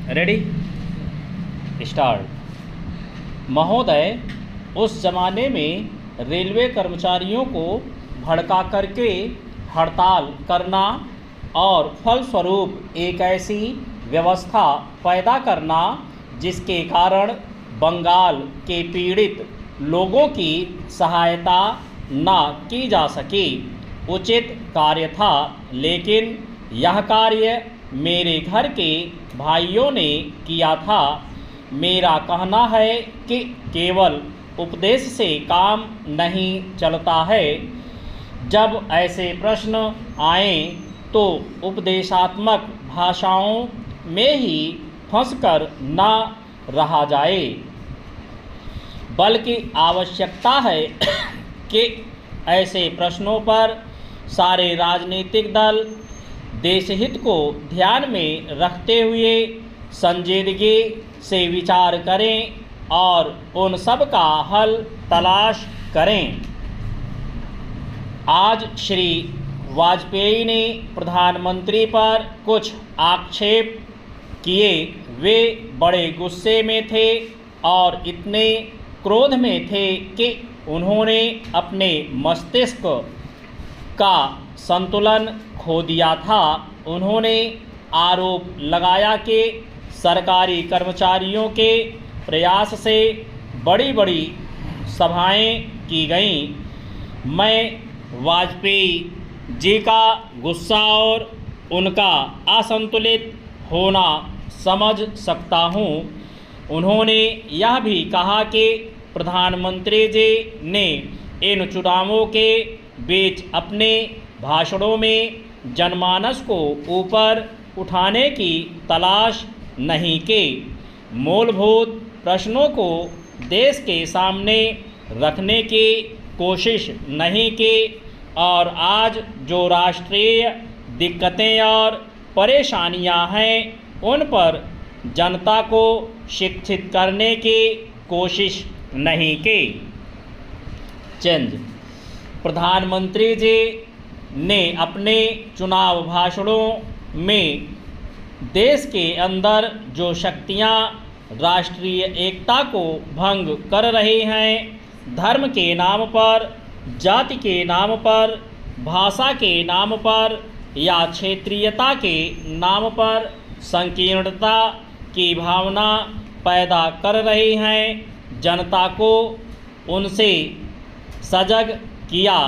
Ready, start. महोदय, उस जमाने में रेलवे कर्मचारियों को भड़का करके हड़ताल करना और फलस्वरूप एक ऐसी व्यवस्था पैदा करना जिसके कारण बंगाल के पीड़ित लोगों की सहायता न की जा सके, उचित कार्य था। लेकिन यह कार्य मेरे घर के भाइयों ने किया था। मेरा कहना है कि केवल उपदेश से काम नहीं चलता है। जब ऐसे प्रश्न आएं तो उपदेशात्मक भाषाओं में ही फंसकर न रहा जाए, बल्कि आवश्यकता है कि ऐसे प्रश्नों पर सारे राजनीतिक दल देशहित को ध्यान में रखते हुए संजीदगी से विचार करें और उन सब का हल तलाश करें। आज श्री वाजपेयी ने प्रधानमंत्री पर कुछ आक्षेप किए। वे बड़े गुस्से में थे और इतने क्रोध में थे कि उन्होंने अपने मस्तिष्क का संतुलन खो दिया था। उन्होंने आरोप लगाया कि सरकारी कर्मचारियों के प्रयास से बड़ी बड़ी सभाएं की गईं। मैं वाजपेयी जी का गुस्सा और उनका असंतुलित होना समझ सकता हूं। उन्होंने यह भी कहा कि प्रधानमंत्री जी ने इन चुनावों के बीच अपने भाषणों में जनमानस को ऊपर उठाने की तलाश नहीं की, मूलभूत प्रश्नों को देश के सामने रखने की कोशिश नहीं की और आज जो राष्ट्रीय दिक्कतें और परेशानियां हैं उन पर जनता को शिक्षित करने की कोशिश नहीं की। चेंज। प्रधानमंत्री जी ने अपने चुनाव भाषणों में देश के अंदर जो शक्तियां राष्ट्रीय एकता को भंग कर रही हैं, धर्म के नाम पर, जाति के नाम पर, भाषा के नाम पर या क्षेत्रीयता के नाम पर संकीर्णता की भावना पैदा कर रही हैं, जनता को उनसे सजग किया।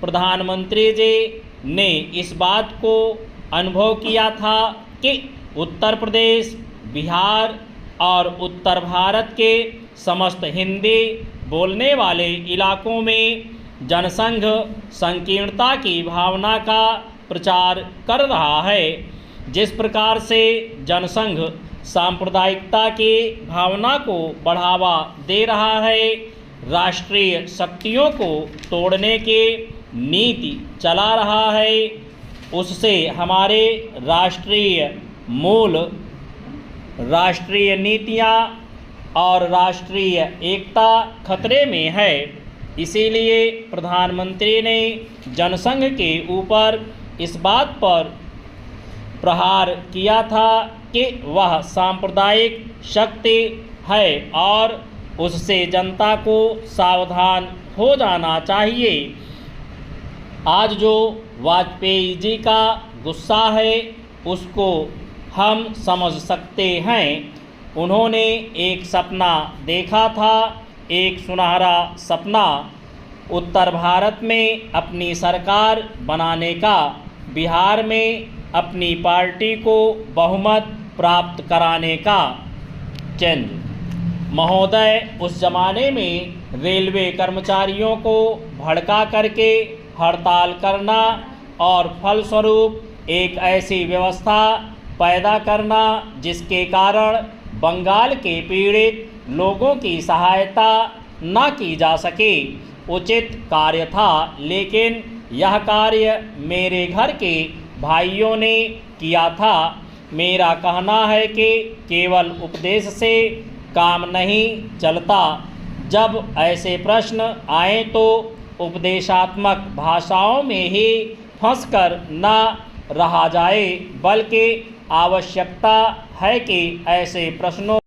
प्रधानमंत्री जी ने इस बात को अनुभव किया था कि उत्तर प्रदेश, बिहार और उत्तर भारत के समस्त हिंदी बोलने वाले इलाकों में जनसंघ संकीर्णता की भावना का प्रचार कर रहा है। जिस प्रकार से जनसंघ सांप्रदायिकता की भावना को बढ़ावा दे रहा है, राष्ट्रीय शक्तियों को तोड़ने की नीति चला रहा है, उससे हमारे राष्ट्रीय मूल, राष्ट्रीय नीतियां और राष्ट्रीय एकता खतरे में है। इसीलिए प्रधानमंत्री ने जनसंघ के ऊपर इस बात पर प्रहार किया था कि वह सांप्रदायिक शक्ति है और उससे जनता को सावधान हो जाना चाहिए। आज जो वाजपेयी जी का गुस्सा है उसको हम समझ सकते हैं। उन्होंने एक सपना देखा था, एक सुनहरा सपना, उत्तर भारत में अपनी सरकार बनाने का, बिहार में अपनी पार्टी को बहुमत प्राप्त कराने का। चेंज। महोदय, उस जमाने में रेलवे कर्मचारियों को भड़का करके हड़ताल करना और फलस्वरूप एक ऐसी व्यवस्था पैदा करना जिसके कारण बंगाल के पीड़ित लोगों की सहायता न की जा सके, उचित कार्य था। लेकिन यह कार्य मेरे घर के भाइयों ने किया था। मेरा कहना है कि केवल उपदेश से काम नहीं चलता। जब ऐसे प्रश्न आए तो उपदेशात्मक भाषाओं में ही फंसकर न रहा जाए, बल्कि आवश्यकता है कि ऐसे प्रश्नों